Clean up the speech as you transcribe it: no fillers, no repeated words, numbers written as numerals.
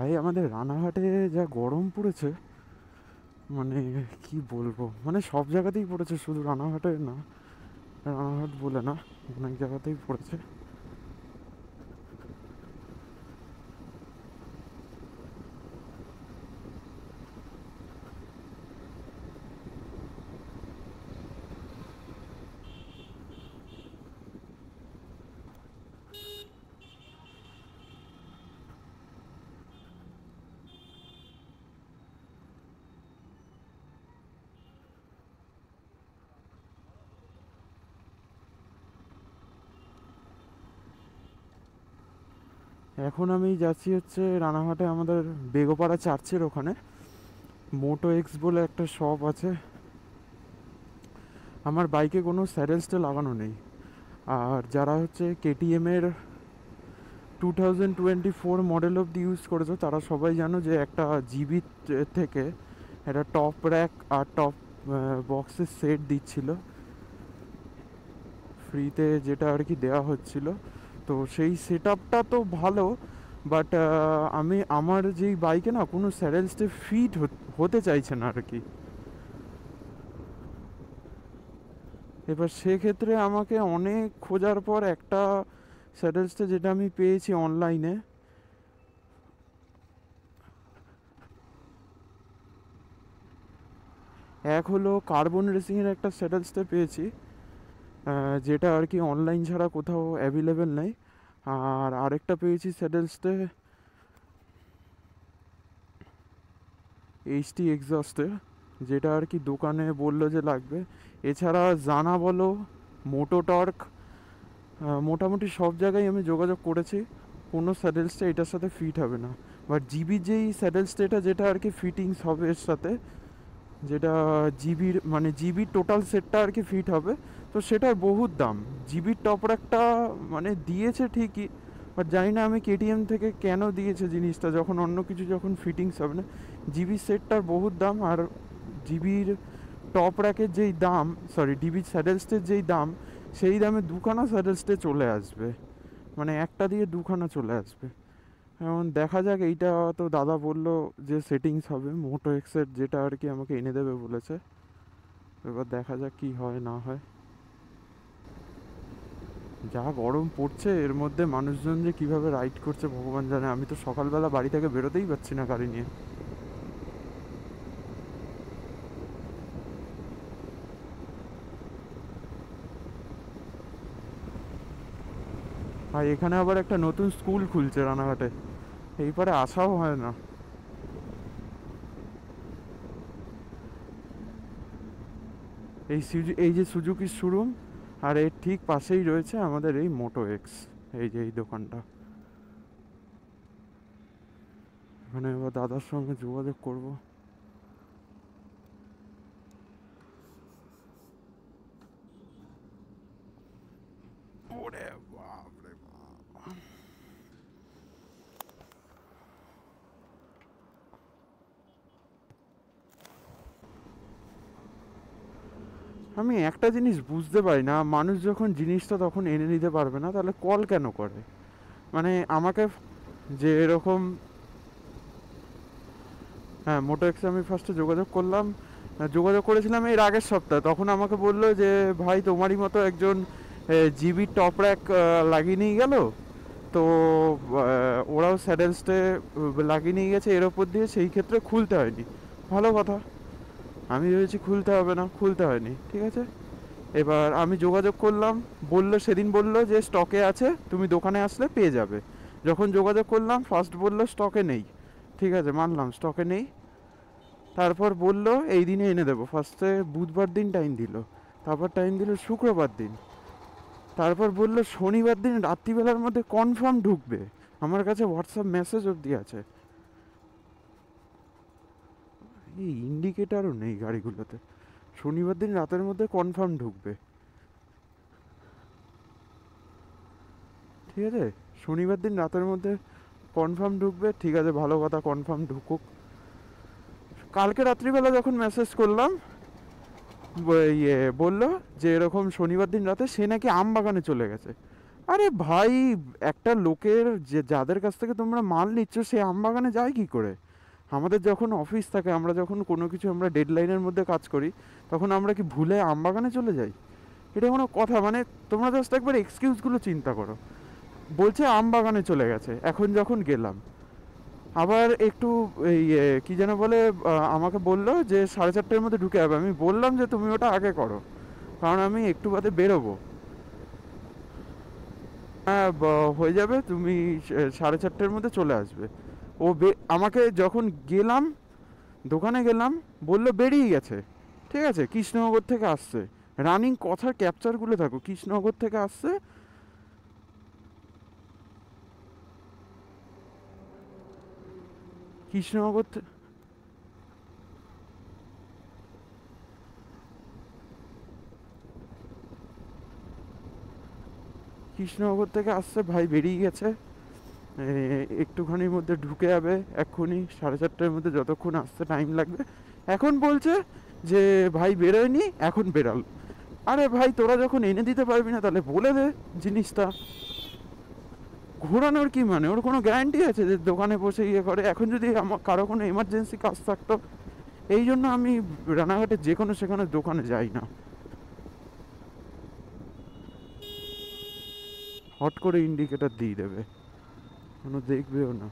ভাই আমাদের রানাঘাটে যা গরম পড়েছে, মানে কি বলবো, মানে সব জায়গাতেই পড়েছে, শুধু রানাঘাটে না, রানাঘাট বলে না, অনেক জায়গাতেই পড়েছে। এখন আমি যাচ্ছি হচ্ছে রানাঘাটে আমাদের বেগোপাড়া চার্চের ওখানে মোটো এক্স বলে একটা শপ আছে। আমার বাইকে কোনো স্যাডেলসটা লাগানো নেই। আর যারা হচ্ছে কেটিএমের 2024 মডেল অব্দি ইউজ করেছো তারা সবাই জানো যে একটা জিবি থেকে একটা টপ র্যাক আর টপ বক্সের সেট দিচ্ছিল ফ্রিতে, যেটা আর কি দেওয়া হচ্ছিল। তো সেই সেট আপটা তো ভালো, বাট আমি আমার যেই বাইকে না কোনো স্যাডেলসে ফিট হতে চাইছে না আর কি। এবার সেক্ষেত্রে আমাকে অনেক খোঁজার পর একটা স্যাডেলসটা যেটা আমি পেয়েছি অনলাইনে, এক হলো কার্বন রেসিংয়ের একটা স্যাডেলসটা পেয়েছি, যেটা আর কি অনলাইন ছাড়া কোথাও অ্যাভেলেবেল নেই। আর আরেকটা পেয়েছি স্যাডেলসটা এইচটি এক্সস্টের, যেটা আর কি দোকানে বললো যে লাগবে। এছাড়া জানা বলো, মোটো টর্ক, মোটামুটি সব জায়গায় আমি যোগাযোগ করেছি, কোনো স্যাডেলসটা এটার সাথে ফিট হবে না। বাট জিবির যেই স্যাডেলসটা এটা, যেটা আর কি ফিটিংস হবে এর সাথে, যেটা জিবির মানে জিবির টোটাল সেটটা আর কি ফিট হবে, তো সেটার বহুত দাম। জিবির টপ র্যাকটা মানে দিয়েছে ঠিকই, বাট জানি না আমি কেটিএম থেকে কেন দিয়েছে জিনিসটা, যখন অন্য কিছু যখন ফিটিংস হবে না। জিবির সেটটার বহুত দাম, আর জিবির টপ র্যাকের যেই দাম, সরি ডিবির স্যাডেলসটের যেই দাম, সেই দামে দুখানা স্যাডেলসটে চলে আসবে, মানে একটা দিয়ে দুখানা চলে আসবে। এখন দেখা যাক, এইটা তো দাদা বললো যে সেটিংস হবে মোটো এক্সের, যেটা আর কি আমাকে এনে দেবে বলেছে। এবার দেখা যাক কি হয় না হয়। যা গরম পড়ছে এর মধ্যে মানুষজন যে কিভাবে রাইড করছে ভগবান জানে। আমি তো সকালবেলা বাড়ি থেকে বেরোতেই পারছি না গাড়ি নিয়ে। আর এখানে আবার একটা নতুন স্কুল খুলছে রানাঘাটে, এই পারে আসাও হয় না। এই যে সুজুকির শোরুম, আর এর ঠিক পাশেই রয়েছে আমাদের এই মোটো এক্স, এই যে এই দোকানটা। এখানে এবার দাদার সঙ্গে যোগাযোগ করব। ওরে বাপরে বাপ। আমি একটা জিনিস বুঝতে পারি না, মানুষ যখন জিনিসটা তখন এনে নিতে পারবে না, তাহলে কল কেন করে? মানে আমাকে যে এরকম, হ্যাঁ মোটো এক্সে আমি ফার্স্টে যোগাযোগ করলাম, যোগাযোগ করেছিলাম এর আগের সপ্তাহে। তখন আমাকে বললো যে ভাই তোমারই মতো একজন জিবি টপ র্যাক লাগিয়ে নিয়ে গেল, তো ওরাও স্যাডেলসটে লাগিয়ে নিয়ে গেছে এর ওপর দিয়ে, সেই ক্ষেত্রে খুলতে হয়নি। ভালো কথা, আমি ভেবেছি খুলতে হবে না, খুলতে হয়নি, ঠিক আছে। এবার আমি যোগাযোগ করলাম, বললো সেদিন বললো যে স্টকে আছে, তুমি দোকানে আসলে পেয়ে যাবে। যখন যোগাযোগ করলাম ফার্স্ট বললো স্টকে নেই, ঠিক আছে মানলাম স্টকে নেই। তারপর বললো এই দিনে এনে দেবো, ফার্স্টে বুধবার দিন টাইম দিল, তারপর টাইম দিল শুক্রবার দিন, তারপর বললো শনিবার দিন রাত্রিবেলার মধ্যে কনফার্ম ঢুকবে। আমার কাছে হোয়াটসঅ্যাপ মেসেজ অবধি আছে। এই ইন্ডিকেটারও নেই গাড়িগুলোতে, শনিবার দিন রাতের মধ্যে কনফার্ম ঢুকবে, ঠিক আছে। শনিবার দিন রাতের মধ্যে কনফার্ম ঢুকবে, ঠিক আছে ভালো কথা, কনফার্ম ঢুকুক। কালকে রাত্রিবেলা যখন মেসেজ করলাম, ইয়ে বললো যে এরকম শনিবার দিন রাতে সে নাকি আম বাগানে চলে গেছে। আরে ভাই, একটা লোকের যে যাদের কাছ থেকে তোমরা মাল নিচ্ছ সে আমবাগানে যায় কি করে? আমাদের যখন অফিস থাকে, আমরা যখন কোনো কিছু আমরা ডেডলাইনের মধ্যে কাজ করি, তখন আমরা কি ভুলে আমবাগানে চলে যাই? এটা কোনো কথা? মানে তোমরা জাস্ট একবার এক্সকিউজগুলো চিন্তা করো। বলছে আমবাগানে চলে গেছে, এখন যখন গেলাম আবার একটু এই কি যেন বলে, আমাকে বললো যে 4:30টার মধ্যে ঢুকে যাবে। আমি বললাম যে তুমি ওটা আগে করো, কারণ আমি একটু বাদে বেরোবো। হ্যাঁ, হয়ে যাবে, তুমি 4:30টার মধ্যে চলে আসবে। আমাকে যখন গেলাম, দোকানে গেলাম, বললো বেরিয়ে গেছে। ঠিক আছে, কৃষ্ণনগর থেকে আসছে। রানিং কথার ক্যাপচারগুলো থাকো, কৃষ্ণনগর থেকে আসছে। কৃষ্ণনগর কৃষ্ণনগর থেকে আসছে ভাই, বেরিয়ে গেছে। একটুখানির মধ্যে ঢুকে যাবে এক্ষুনি, 4:30টার মধ্যে, যতক্ষণ আসতে টাইম লাগবে। এখন বলছে যে ভাই বেরোয়নি, এখন বেরাল। আরে ভাই, তোরা যখন এনে দিতে পারবি না তাহলে বলে দে জিনিসটা। ঘোরানোর কি মানে? ওর কোনো গ্যারান্টি আছে যে দোকানে বসে ইয়ে করে? এখন যদি আমার কারো কোনো এমার্জেন্সি কাজ থাকতো, এই জন্য আমি রানাঘাটে যে কোনো সেখানে দোকানে যাই না। হট করে ইন্ডিকেটার দিয়ে দেবে, কোনো দেখবেও না।